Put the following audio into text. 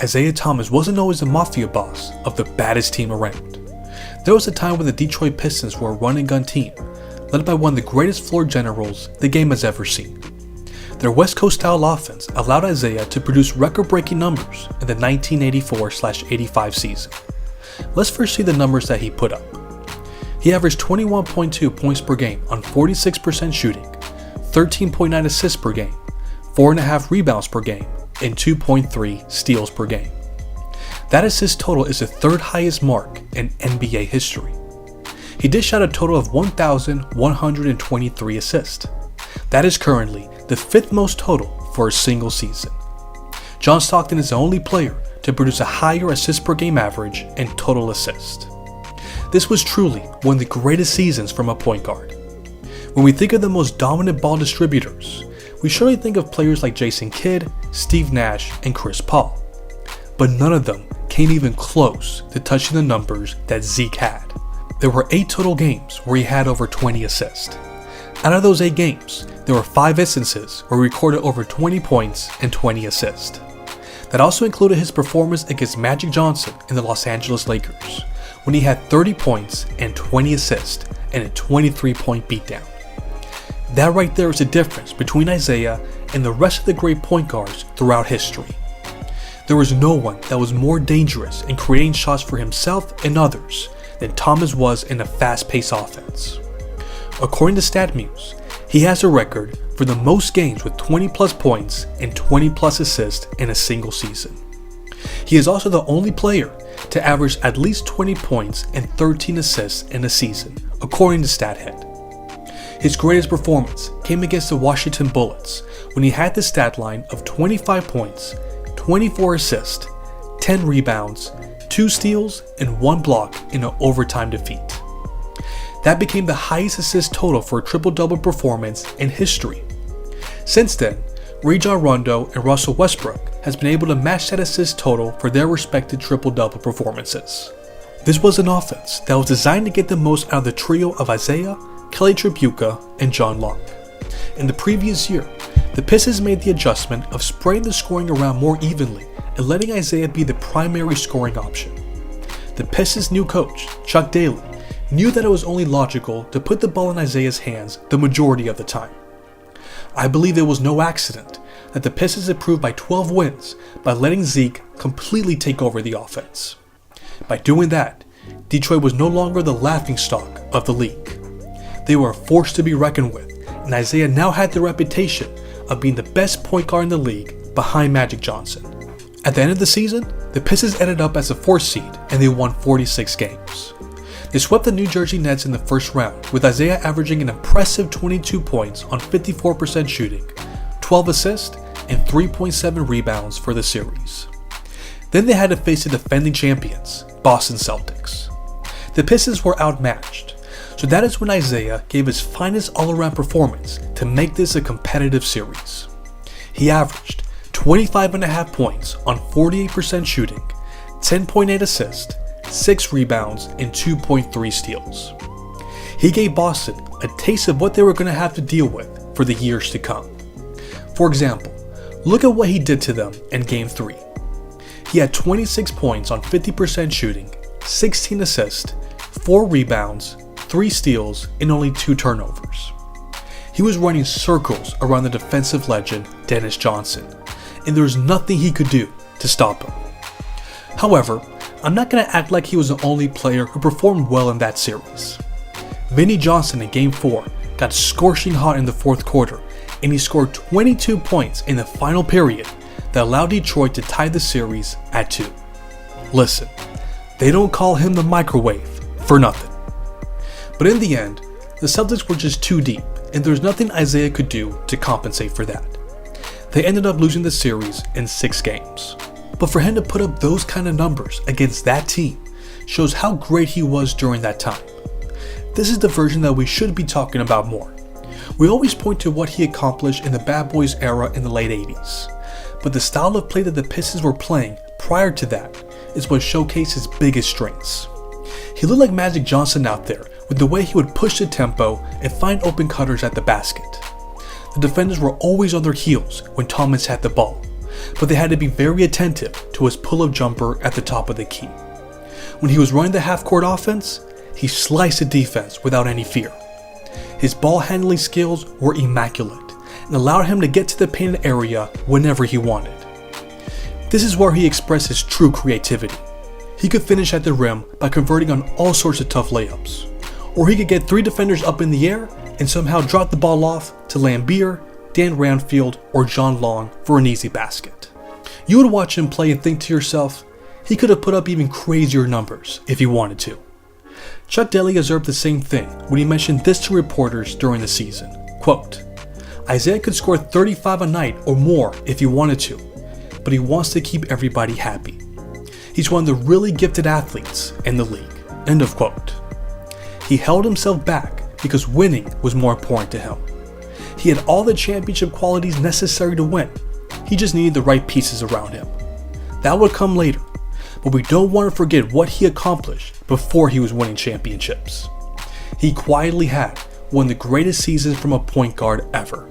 Isiah Thomas wasn't always the mafia boss of the baddest team around. There was a time when the Detroit Pistons were a run-and-gun team, led by one of the greatest floor generals the game has ever seen. Their West Coast-style offense allowed Isiah to produce record-breaking numbers in the 1984-85 season. Let's first see the numbers that he put up. He averaged 21.2 points per game on 46% shooting, 13.9 assists per game, 4.5 rebounds per game, and 2.3 steals per game. That assist total is the third highest mark in NBA history. He dished out a total of 1,123 assists. That is currently the fifth most total for a single season. John Stockton is the only player to produce a higher assist per game average and total assist. This was truly one of the greatest seasons from a point guard. When we think of the most dominant ball distributors, we surely think of players like Jason Kidd, Steve Nash, and Chris Paul. But none of them came even close to touching the numbers that Zeke had. There were 8 total games where he had over 20 assists. Out of those 8 games, there were 5 instances where he recorded over 20 points and 20 assists. That also included his performance against Magic Johnson in the Los Angeles Lakers, when he had 30 points and 20 assists and a 23-point beatdown. That right there is the difference between Isiah and the rest of the great point guards throughout history. There was no one that was more dangerous in creating shots for himself and others than Thomas was in a fast-paced offense. According to StatMuse, he has a record for the most games with 20-plus points and 20-plus assists in a single season. He is also the only player to average at least 20 points and 13 assists in a season, according to StatHead. His greatest performance came against the Washington Bullets when he had the stat line of 25 points, 24 assists, 10 rebounds, 2 steals, and 1 block in an overtime defeat. That became the highest assist total for a triple-double performance in history. Since then, Rajon Rondo and Russell Westbrook has been able to match that assist total for their respective triple-double performances. This was an offense that was designed to get the most out of the trio of Isiah, Kelly Tripucka, and John Long. In the previous year, the Pistons made the adjustment of spreading the scoring around more evenly and letting Isiah be the primary scoring option. The Pistons' new coach, Chuck Daly, knew that it was only logical to put the ball in Isiah's hands the majority of the time. I believe it was no accident that the Pistons improved by 12 wins by letting Zeke completely take over the offense. By doing that, Detroit was no longer the laughingstock of the league. They were a force to be reckoned with, and Isiah now had the reputation of being the best point guard in the league behind Magic Johnson. At the end of the season, the Pistons ended up as a 4th seed and they won 46 games. They swept the New Jersey Nets in the first round, with Isiah averaging an impressive 22 points on 54% shooting, 12 assists, and 3.7 rebounds for the series. Then they had to face the defending champions, Boston Celtics. The Pistons were outmatched, so that is when Isiah gave his finest all-around performance to make this a competitive series. He averaged 25.5 points on 48% shooting, 10.8 assists, 6 rebounds, and 2.3 steals. He gave Boston a taste of what they were going to have to deal with for the years to come. For example, look at what he did to them in Game 3. He had 26 points on 50% shooting, 16 assists, 4 rebounds, 3 steals, and only 2 turnovers. He was running circles around the defensive legend Dennis Johnson, and there was nothing he could do to stop him. However, I'm not going to act like he was the only player who performed well in that series. Vinnie Johnson in Game 4 got scorching hot in the 4th quarter, and he scored 22 points in the final period that allowed Detroit to tie the series at 2. Listen, they don't call him the microwave for nothing. But in the end, the Celtics were just too deep, and there was nothing Isiah could do to compensate for that. They ended up losing the series in 6 games. But for him to put up those kind of numbers against that team shows how great he was during that time. This is the version that we should be talking about more. We always point to what he accomplished in the Bad Boys era in the late 80s, but the style of play that the Pistons were playing prior to that is what showcased his biggest strengths. He looked like Magic Johnson out there with the way he would push the tempo and find open cutters at the basket. The defenders were always on their heels when Thomas had the ball, but they had to be very attentive to his pull-up jumper at the top of the key. When he was running the half-court offense, he sliced the defense without any fear. His ball handling skills were immaculate and allowed him to get to the painted area whenever he wanted. This is where he expressed his true creativity. He could finish at the rim by converting on all sorts of tough layups, or he could get 3 defenders up in the air and somehow drop the ball off to Lambeer, Dan Ranfield, or John Long for an easy basket. You would watch him play and think to yourself, he could have put up even crazier numbers if he wanted to. Chuck Daly observed the same thing when he mentioned this to reporters during the season. Quote, Isiah could score 35 a night or more if he wanted to, but he wants to keep everybody happy. He's one of the really gifted athletes in the league. End of quote. He held himself back because winning was more important to him. He had all the championship qualities necessary to win. He just needed the right pieces around him. That would come later, but we don't want to forget what he accomplished before he was winning championships. He quietly had one of the greatest seasons from a point guard ever.